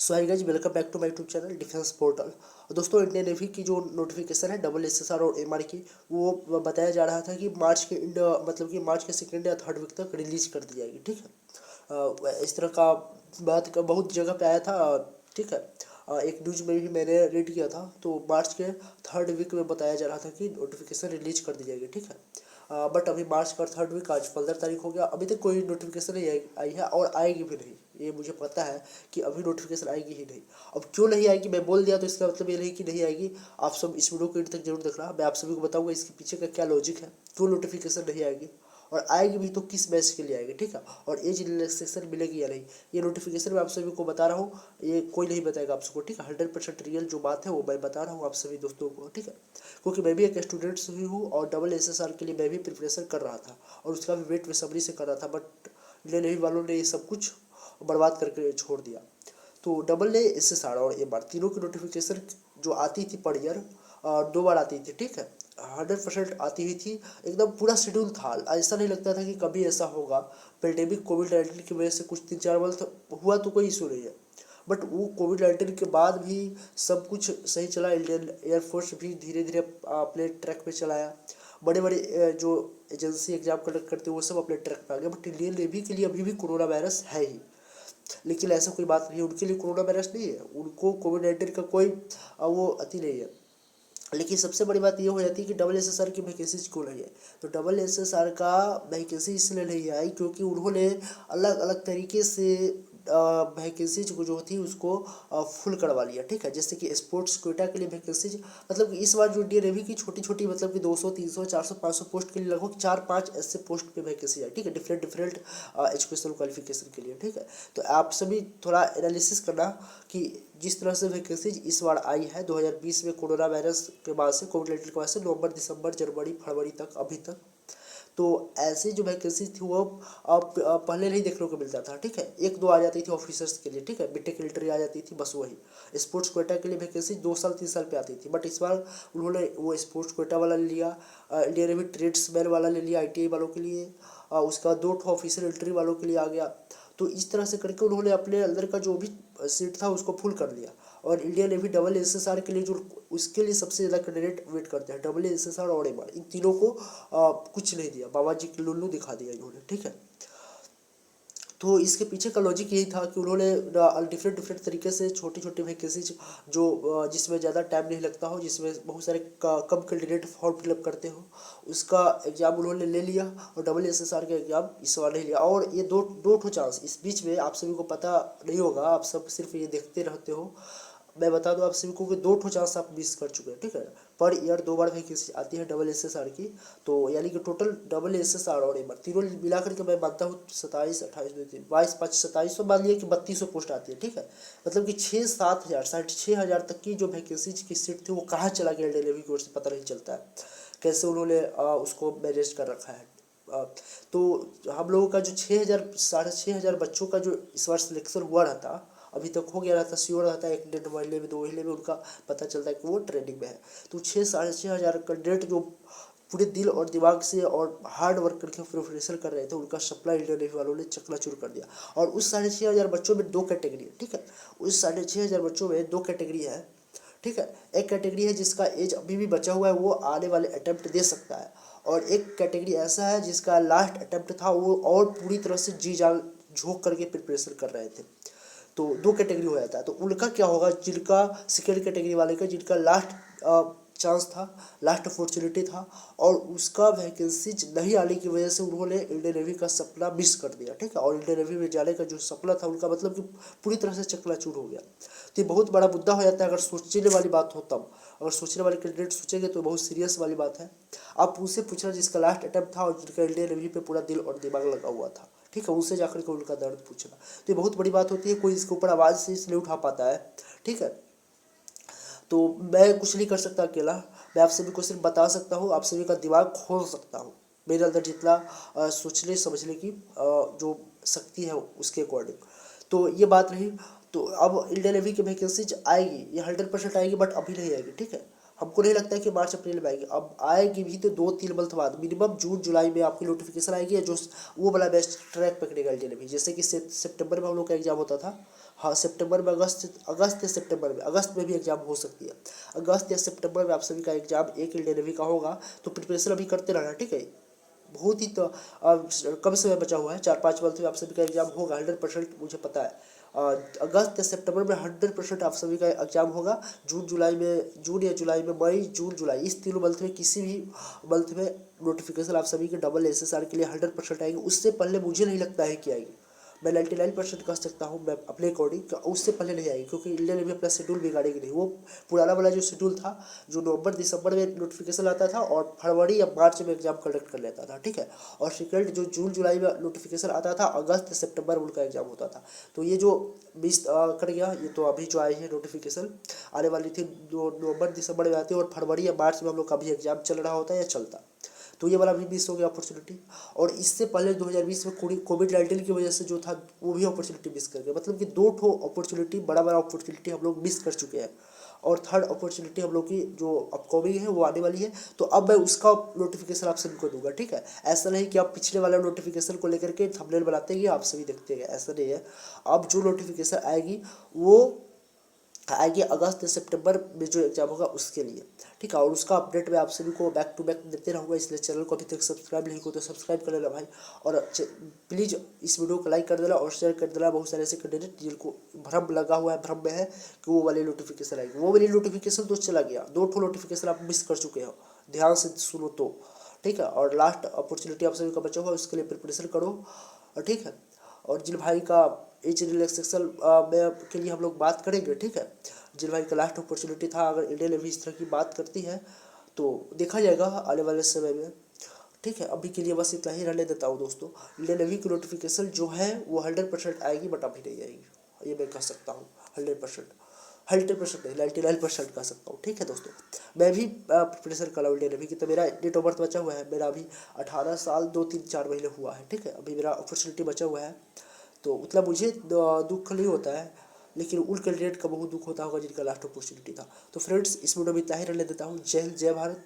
So hi guys, welcome back to my YouTube channel defence portal. दोस्तों, Indian navy की जो notification है double SSR और MR की, वो बताया जा रहा था कि मार्च के मतलब कि मार्च के सेकेंड या थर्ड वीक तक रिलीज कर दी जाएगी। ठीक है, इस तरह का बात का बहुत जगह पे आया था। ठीक है, एक न्यूज में भी मैंने रीड किया था, तो मार्च के थर्ड वीक में बताया जा रहा था कि नोटिफिकेशन रिलीज कर दी जाएगी। ठीक है, बट अभी मार्च का थर्ड वीक, आज 15 तारीख हो गया, अभी तक कोई नोटिफिकेशन नहीं आई है और आएगी भी नहीं। ये मुझे पता है कि अभी नोटिफिकेशन आएगी ही नहीं। अब क्यों नहीं आएगी मैं बोल दिया तो इसका मतलब ये नहीं कि नहीं आएगी। आप सब इस वीडियो को एंड तक जरूर देखना, मैं आप सभी को बताऊंगा इसके पीछे का क्या लॉजिक है, क्यों नोटिफिकेशन नहीं आएगी, और आएगी भी तो किस मैच के लिए आएगी। ठीक है, और एज रिलैक्सेशन मिलेगी या नहीं, ये नोटिफिकेशन मैं आप सभी को बता रहा हूँ। ये कोई नहीं बताएगा आप सबको। ठीक है, 100% रियल जो बात है वो मैं बता रहा हूँ आप सभी दोस्तों को। ठीक है, क्योंकि मैं भी एक स्टूडेंट ही हूँ और डबल एसएसआर के लिए मैं भी प्रिपरेशन कर रहा था और उसका भी वेट बेसब्री से कर रहा था, बट इंडियन नेवी वालों ने ये सब कुछ बर्बाद करके छोड़ दिया। तो डबल ए एसएसआर और एमआर तीनों की नोटिफिकेशन जो आती थी पर ईयर, 2 बार आती थी। ठीक है, 100% आती हुई थी, एकदम पूरा शेड्यूल था। ऐसा नहीं लगता था कि कभी ऐसा होगा। पेंडेमिक कोविड-19 की वजह से कुछ 3-4 मंथ हुआ तो कोई इशू नहीं है, बट वो कोविड-19 के बाद भी सब कुछ सही चला। इंडियन एयरफोर्स भी धीरे धीरे अपने ट्रैक पे चलाया। बड़े बड़े जो एजेंसी एग्जाम कंडक्ट करते हैं वो सब अपने ट्रैक पे आ गए, बट इंडियन नेवी के लिए अभी भी कोरोना वायरस है ही। लेकिन ऐसा कोई बात नहीं है, उनके लिए कोरोना वायरस नहीं है, उनको कोविड-19 का कोई वो अति नहीं है। लेकिन सबसे बड़ी बात ये हो जाती है कि डबल एसएसआर की वैकेंसीज क्यों नहीं है। तो डबल एसएसआर का वैकेंसी इसलिए नहीं आई क्योंकि उन्होंने अलग अलग तरीके से वैकेंसीज को जो थी उसको फुल करवा लिया। ठीक है, जैसे कि स्पोर्ट्स कोटा के लिए वैकेंसीज, मतलब कि इस बार जो इंडियन नेवी की छोटी छोटी, मतलब कि 200 300 400 500 पोस्ट के लिए लगभग 4-5 ऐसे पोस्ट पे वैकेंसी है। ठीक है, डिफरेंट डिफरेंट एजुकेशनल क्वालिफिकेशन के लिए। ठीक है, तो आप सभी थोड़ा एनालिसिस करना कि जिस तरह से वैकेंसीज इस बार आई है 2020 में कोरोना वायरस के बाद से, कोविड-19 के बाद से, नवंबर दिसंबर जनवरी फरवरी तक अभी तक, तो ऐसी जो वैकेंसी थी वो अब पहले नहीं देखने को मिलता था। ठीक है, 1-2 आ जाती थी ऑफिसर्स के लिए। ठीक है, बीटेक मिलिट्री आ जाती थी, बस वही। स्पोर्ट्स कोटा के लिए वैकेंसी 2 साल 3 साल पे आती थी, बट इस बार उन्होंने वो स्पोर्ट्स कोटा वाला ले लिया, इंडियन नेवी ट्रेड्समैन वाला ले लिया आईटीआई वालों के लिए, उसके बाद 2 ऑफिसर मिलिट्री वालों के लिए आ गया। तो इस तरह से करके उन्होंने अपने अंदर का जो भी सीट था उसको फुल कर लिया। और इंडियन नेवी डबल एसएसआर के लिए जो, उसके लिए सबसे ज़्यादा कैंडिडेट वेट करते हैं, डबल एसएसआर और एमआर, इन तीनों को कुछ नहीं दिया, बाबा जी की लुल्लू दिखा दिया इन्होंने। ठीक है, तो इसके पीछे का लॉजिक यही था कि उन्होंने डिफरेंट डिफरेंट तरीके से छोटी छोटी वैकेंसीज जो जिसमें ज़्यादा टाइम नहीं लगता हो, जिसमें बहुत सारे कम कैंडिडेट फॉर्म फिलअप करते हो, उसका एग्ज़ाम उन्होंने ले लिया और डबल एसएसआर का एग्ज़ाम इस बार नहीं लिया। और ये दो दो ठो चांस इस बीच में आप सभी को पता नहीं होगा, आप सब सिर्फ ये देखते रहते हो। मैं बता दूं आप सभी को कि 2 ठो चांस आप मिस कर चुके हैं। ठीक है, पर ईयर 2 बार वैकेंसी आती है डबल एसएसआर की, तो यानी कि टोटल डबल एसएसआर और एमआर तीनों मिलाकर के मैं मानता हूँ 27 28 22 5 27, तो मान लिया कि 3200 पोस्ट आती है। ठीक है, मतलब कि 6-7 हज़ार 6,500 तक की जो वैकेंसीज की सीट थी वो कहाँ चला गया इंडियन नेवी की ओर से पता नहीं चलता है, कैसे उन्होंने उसको मैनेज कर रखा है। अ, तो हम लोगों का जो 6,000 6,500 बच्चों का जो इस बार सिलेक्शन हुआ रहता, अभी तक हो गया रहता, श्योर रहता है, 1 महीने में 2 महीने में उनका पता चलता है कि वो ट्रेनिंग में है। तो 6-6,500 कैंडिडेट जो पूरे दिल और दिमाग से और हार्ड वर्क करके प्रिपरेशन कर रहे थे, उनका सप्लाई इंडियन नेवी वालों ने चकनाचूर कर दिया। और उस 6,500 बच्चों में 2 कैटेगरी है। ठीक है, उस 6,500 बच्चों में 2 कैटेगरी है। ठीक है, एक कैटेगरी है जिसका एज अभी भी बचा हुआ है, वो आने वाले अटेम्प्ट दे सकता है, और एक कैटेगरी ऐसा है जिसका लास्ट अटेम्प्ट था वो और पूरी तरह से जी जान झोंक करके प्रिपरेशन कर रहे थे। तो 2 कैटेगरी हो जाता है। तो उनका क्या होगा, जिनका सेकेंड कैटेगरी वाले का, जिनका लास्ट चांस था, लास्ट अपॉर्चुनिटी था, और उसका वैकेंसी नहीं आने की वजह से उन्होंने इंडियन नेवी का सपना मिस कर दिया। ठीक है, और इंडियन नेवी में जाने का जो सपना था उनका, मतलब कि पूरी तरह से चकनाचूर हो गया। तो ये बहुत बड़ा मुद्दा हो जाता है अगर सोचने वाली बात हो तब। अगर सोचने वाले कैंडिडेट सोचेंगे तो बहुत सीरियस वाली बात है। आप उनसे पूछना जिसका लास्ट अटेम्प्ट था और जिनका इंडियन नेवी पे पूरा दिल और दिमाग लगा हुआ था। ठीक है, उनसे जाकर के उनका दर्द पूछना, तो ये बहुत बड़ी बात होती है। कोई इसके ऊपर आवाज़ से इसलिए उठा पाता है। ठीक है, तो मैं कुछ नहीं कर सकता अकेला, मैं आप सभी को सिर्फ बता सकता हूँ, आप सभी का दिमाग खोल सकता हूँ मेरे अंदर जितना सोचने समझने की जो शक्ति है उसके अकॉर्डिंग। तो ये बात रही। तो अब इंडियन नेवी की वैकेंसीज आएगी, ये 100% आएगी, बट अभी नहीं आएगी। ठीक है, हमको नहीं लगता है कि मार्च अप्रैल में आएगी। अब आएगी भी तो 2-3 मंथ बाद, मिनिमम जून जुलाई में आपकी नोटिफिकेशन आएगी, जो वो वाला बेस्ट ट्रैक पकड़ेगा इंडियन नेवी। जैसे कि सितंबर में हम लोग का एग्जाम होता था, हाँ सितंबर में, अगस्त या सितंबर में, अगस्त में भी एग्जाम हो सकती है। अगस्त या सितंबर में आप सभी का एग्जाम एक इंडियन नेवी का होगा। तो प्रिपरेशन अभी करते रहना, ठीक है। बहुत ही तो कम समय बचा हुआ है, 4-5 मंथ में आप सभी का एग्जाम होगा 100%, मुझे पता है। अगस्त या सितंबर में 100% आप सभी का एग्जाम होगा। जून या जुलाई में, मई जून जुलाई, इस तीनों मंथ में किसी भी मंथ में नोटिफिकेशन आप सभी के डबल SSR के लिए 100% आएगी। उससे पहले मुझे नहीं लगता है कि आएगी। मैं 99% कह सकता हूँ मैं अपने अकॉर्डिंग, उससे पहले नहीं आएगी, क्योंकि इंडियन नेवी अपना शेड्यूल बिगाड़ेगी नहीं। वो पुराना वाला जो शेड्यूल था, जो नवंबर दिसंबर में नोटिफिकेशन आता था और फरवरी या मार्च में एग्जाम कंडक्ट कर लेता था, ठीक है। और सेकेंड जो जून जुलाई में नोटिफिकेशन आता था, अगस्त सितंबर में उनका एग्जाम होता था। तो ये जो मिस कर गया, ये तो अभी जो आई है नोटिफिकेशन आने वाली थी, जो नवंबर दिसंबर में आती है, और फरवरी या मार्च में हम लोग का भी एग्जाम चल रहा होता है या चलता। तो ये वाला भी मिस हो गया अपॉर्चुनिटी। और इससे पहले 2020 में कोविड-19 की वजह से जो था, वो भी अपॉर्चुनिटी मिस कर गया। मतलब कि 2 ठो अपॉर्चुनिटी, बड़ा बड़ा अपॉर्चुनिटी हम लोग मिस कर चुके हैं। और थर्ड अपॉर्चुनिटी हम लोग की जो अपकमिंग है वो आने वाली है। तो अब मैं उसका नोटिफिकेशन आप सभी को दूंगा, ठीक है। ऐसा नहीं कि आप पिछले वाला नोटिफिकेशन को लेकर के थंबनेल बनाते हैं, आप सभी देखते हैं, ऐसा नहीं है। अब जो नोटिफिकेशन आएगी वो आएगी अगस्त सितंबर में जो एग्जाम होगा उसके लिए, ठीक है। और उसका अपडेट मैं आप सभी को बैक टू बैक देते रहूँगा। इसलिए चैनल को अभी तक सब्सक्राइब नहीं को तो सब्सक्राइब कर लेना भाई। और प्लीज़ इस वीडियो को लाइक कर देना और शेयर कर देना। बहुत सारे ऐसे कैंडिडेट जिनको भ्रम लगा हुआ है, भ्रम में है कि वो वाली नोटिफिकेशन आएगी। वो वाली नोटिफिकेशन तो चला गया, 2 ठो नोटिफिकेशन आप मिस कर चुके हो, ध्यान से सुनो तो, ठीक है। और लास्ट अपॉर्चुनिटी आप सभी का बचा हुआ है, उसके लिए प्रिपरेशन करो, ठीक है। और जिन भाई का एज रिलैक्सेशन में के लिए हम लोग बात करेंगे, ठीक है। जिन भाई का लास्ट अपॉर्चुनिटी था, अगर इंडियन नेवी इस तरह की बात करती है तो देखा जाएगा आने वाले समय में, ठीक है। अभी के लिए बस इतना ही रहने देता हूँ दोस्तों। इंडियन नेवी की नोटिफिकेशन जो है वो 100% आएगी, बट अभी नहीं आएगी, ये मैं कह सकता हूँ। 100% नहीं, 99% कह सकता हूँ, ठीक है दोस्तों। मैं भी प्रिपरेशन कर रहा हूँ इंडियन नेवी की। तो मेरा डेट ऑफ बर्थ बचा हुआ है, मेरा अभी 18 साल 2-3-4 महीने हुआ है, ठीक है। अभी मेरा अपॉर्चुनिटी बचा हुआ है। तो उतना मुझे दुख नहीं होता है, लेकिन उन कैंडिडेट का बहुत दुख होता होगा जिनका लास्ट अपॉर्चुनिटी था। तो फ्रेंड्स, इस वीडियो में इतना ही रहने देता हूँ। जय हिंद, जय भारत।